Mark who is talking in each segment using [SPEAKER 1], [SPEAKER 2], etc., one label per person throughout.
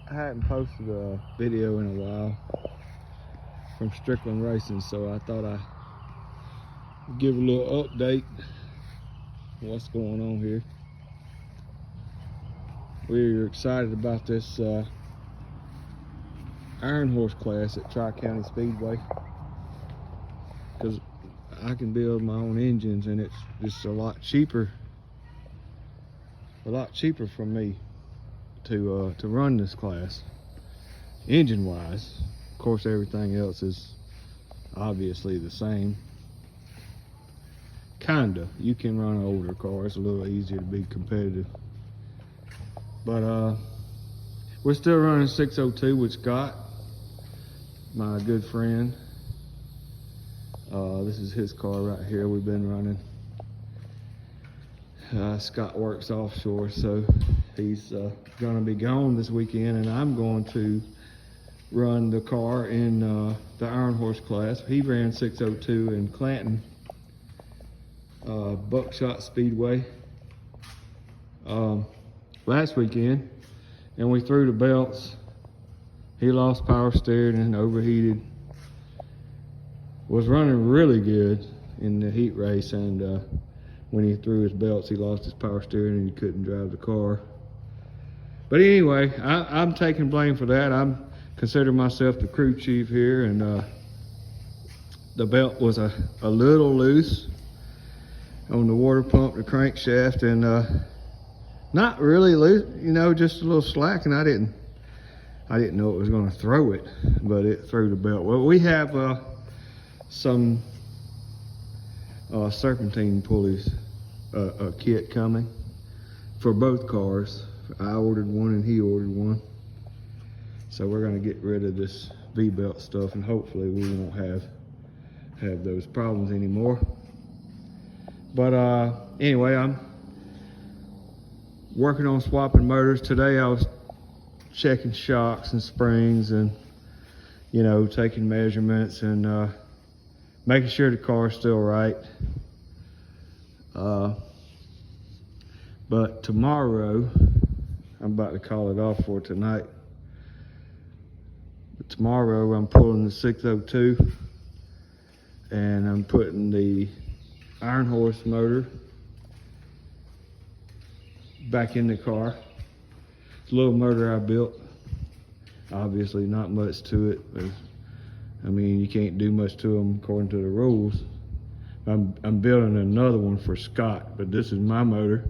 [SPEAKER 1] I hadn't posted a video in a while from Strickland Racing, so I thought I'd give a little update on what's going on here. We're excited about this Iron Horse class at Tri-County Speedway because I can build my own engines, and it's just a lot cheaper for me to run this class engine wise. Of course, everything else is obviously the same. Kinda. You can run an older car, it's a little easier to be competitive. But we're still running 602 with Scott, my good friend. This is his car right here we've been running. Scott works offshore, so he's gonna be gone this weekend, and I'm going to run the car in the Iron Horse class. He ran 602 in Clanton, Buckshot Speedway, last weekend, and we threw the belts. He lost power steering and overheated. Was running really good in the heat race, and when he threw his belts, he lost his power steering and he couldn't drive the car. But anyway, I'm taking blame for that. I'm considering myself the crew chief here, and the belt was a little loose on the water pump, the crankshaft, and not really loose, you know, just a little slack, and I didn't know it was going to throw it, but it threw the belt. Well, we have some serpentine pulleys, a kit coming for both cars. I ordered one and he ordered one, so we're going to get rid of this V-belt stuff, and hopefully we won't have those problems anymore. But anyway, I'm working on swapping motors. Today I was checking shocks and springs, and you know, taking measurements and making sure the car's still right. But tomorrow, I'm about to call it off for tonight. But tomorrow I'm pulling the 602 and I'm putting the Iron Horse motor back in the car. It's a little motor I built. Obviously not much to it, but I mean, you can't do much to them according to the rules. I'm building another one for Scott, but this is my motor,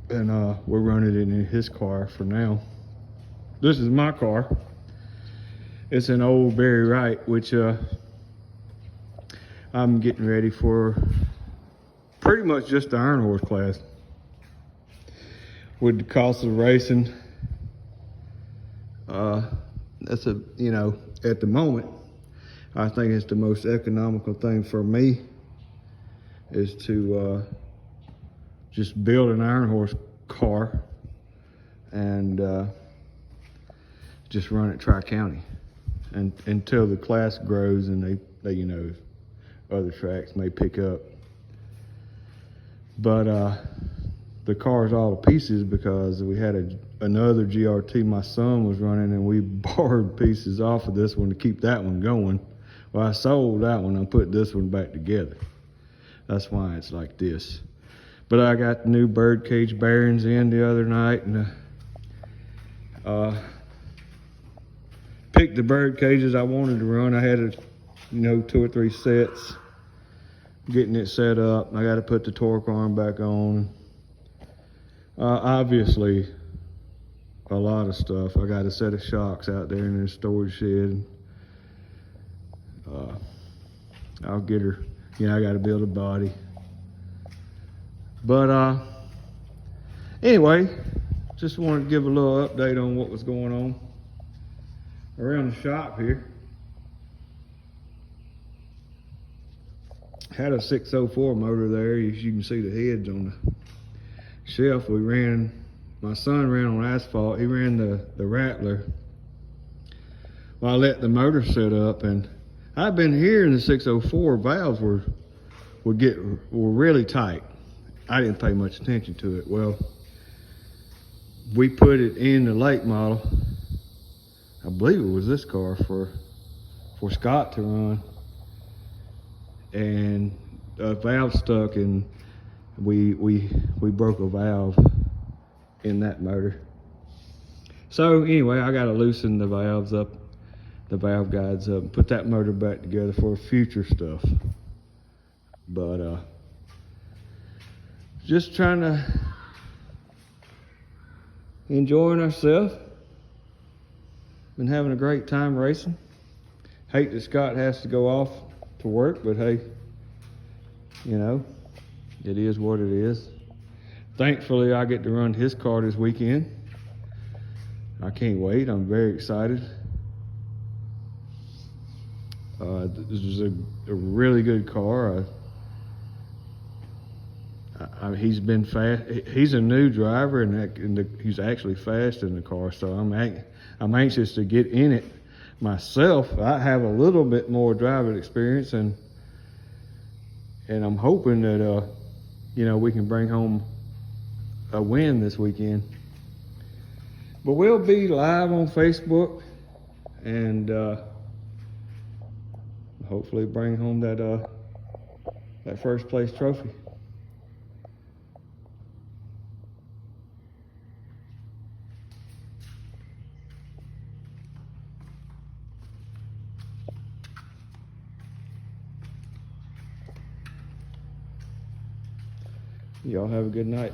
[SPEAKER 1] and we're running it in his car for now. This is my car. It's an old Barry Wright, which I'm getting ready for pretty much just the Iron Horse class. With the cost of racing, that's you know, at the moment, I think it's the most economical thing for me is to just build an Iron Horse car and just run at Tri-County, and until the class grows and they you know, other tracks may pick up. But the car's all to pieces because we had another GRT my son was running, and we borrowed pieces off of this one to keep that one going. Well, I sold that one and put this one back together. That's why it's like this. But I got the new bird cage bearings in the other night, and picked the bird cages I wanted to run. I had 2 or 3 sets. Getting it set up. I got to put the torque arm back on. Obviously, a lot of stuff. I got a set of shocks out there in the storage shed. I'll get her. I got to build a body. But anyway, just wanted to give a little update on what was going on around the shop here. Had a 604 motor there. As you can see the heads on the shelf. My son ran on asphalt. He ran the Rattler. Well, I let the motor set up, and I've been hearing the 604 valves were really tight. I didn't pay much attention to it. Well, we put it in the lake model. I believe it was this car for Scott to run, and a valve stuck, and we broke a valve in that motor. So anyway, I got to loosen the valves up, the valve guides up, and put that motor back together for future stuff. But just trying to enjoying ourselves. Been having a great time racing. Hate that Scott has to go off to work, but hey, you know, it is what it is. Thankfully, I get to run his car this weekend. I can't wait. I'm very excited. This is a really good car. He's been fast. He's a new driver, and he's actually fast in the car. So I'm anxious to get in it myself. I have a little bit more driving experience, and I'm hoping that you know, we can bring home a win this weekend. But we'll be live on Facebook, and hopefully bring home that first place trophy. Y'all have a good night.